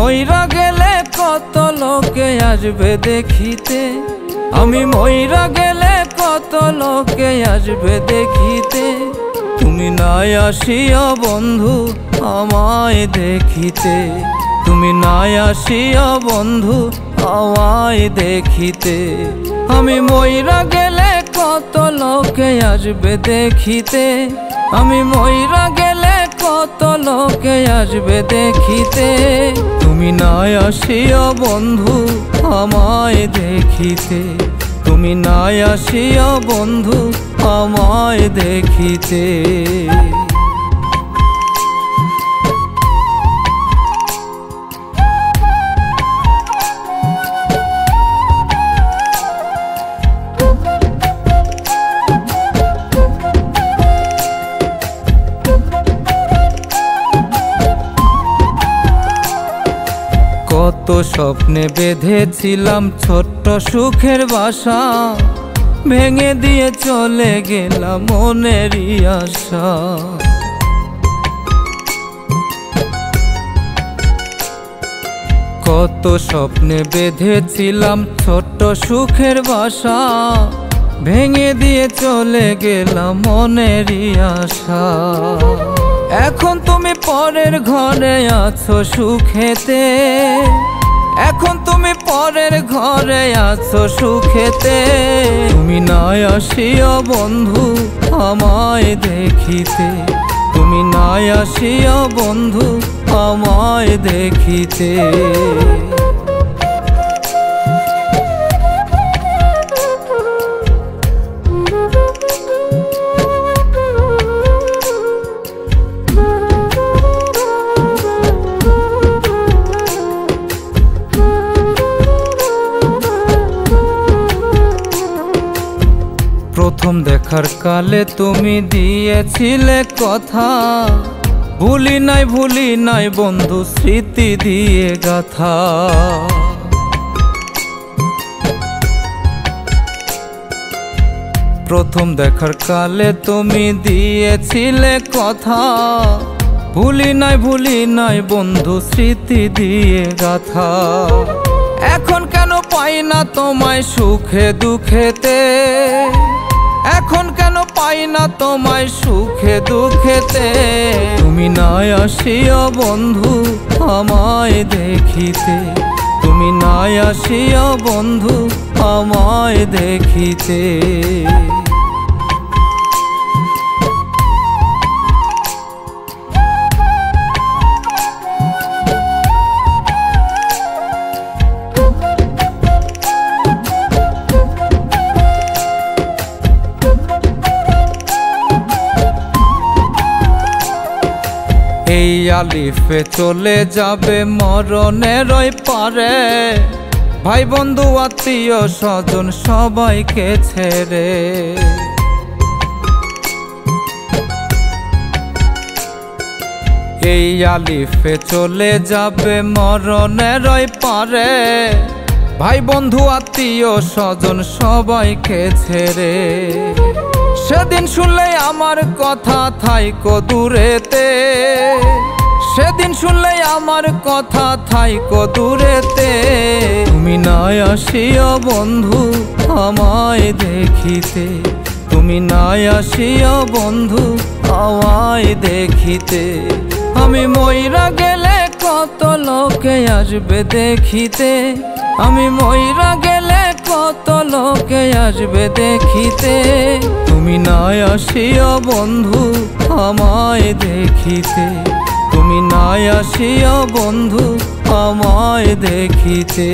মইরা গেলে কত লোকে আসবে দেখিতে, আমি মইরা গেলে কত লোকে আসবে দেখিতে। তুমি নাই আসিয়া বন্ধু আমায় দেখিতে, তুমি নাই আসিয়া বন্ধু আমায় দেখিতে। আমি মইরা গেলে কত লোকে আসবে দেখিতে, আমি মইরা গেলে কত লোকে আসবে দেখিতে। তুমি নাই আসিয়া বন্ধু আমায় দেখিতে, তুমি নাই আসিয়া বন্ধু আমায় দেখিতে। কত স্বপ্নে বেঁধেছিলাম ছোট্ট সুখের বাসা, ভেঙে দিয়ে চলে গেলাম মনেরই আশা। কত স্বপ্নে বেঁধেছিলাম ছোট্ট সুখের বাসা, ভেঙে দিয়ে চলে গেলাম মনেরই আশা। এখন তুমি পরের ঘরে আছো সুখেতে, এখন তুমি পরের ঘরে আছো সুখেতে। তুমি নাই আসিয়া বন্ধু আমায় দেখিতে, তুমি নাই আসিয়া বন্ধু আমায় দেখিতে। প্রথম দেখার কালে তুমি দিয়েছিলে কথা, ভুলি নাই বন্ধু স্মৃতি দিয়ে গাথা। প্রথম দেখার কালে তুমি দিয়েছিলে কথা, ভুলি নাই বন্ধু স্মৃতি দিয়ে গাথা। এখন কেন পাই না তোমায় সুখে দুঃখেতে, এখন কেন পাই না তোমায় সুখে দুঃখেতে। তুমি নাই আসিয়া বন্ধু আমায় দেখিতে, তুমি নাই আসিয়া বন্ধু আমায় দেখিতে। এই আলিফে চলে যাবে মরণের ওই পারে, ভাই বন্ধু আত্মীয় স্বজন সবাইকে ছেড়ে। এই আলিফে চলে যাবে মরণের ওই পারে, ভাই বন্ধু আত্মীয় স্বজন সবাইকে ছেড়ে। সেদিন শুনলে আমার কথা থাইকো দূরেতে, সেদিন শুনলে আমার কথা থাইকো দূরেতে। তুমি নাই আসিয়া বন্ধু আমায় দেখিতে, তুমি নাই আসিয়া বন্ধু আমায় দেখিতে। আমি মইরা গেলে কত লোকে আসবে দেখিতে, আমি মইরা গেলে কত লোকে আসবে দেখিতে। তুমি নাই আসিয়া বন্ধু আমায় দেখিতে, তুমি নাই আসিয়া বন্ধু আমায় দেখিতে।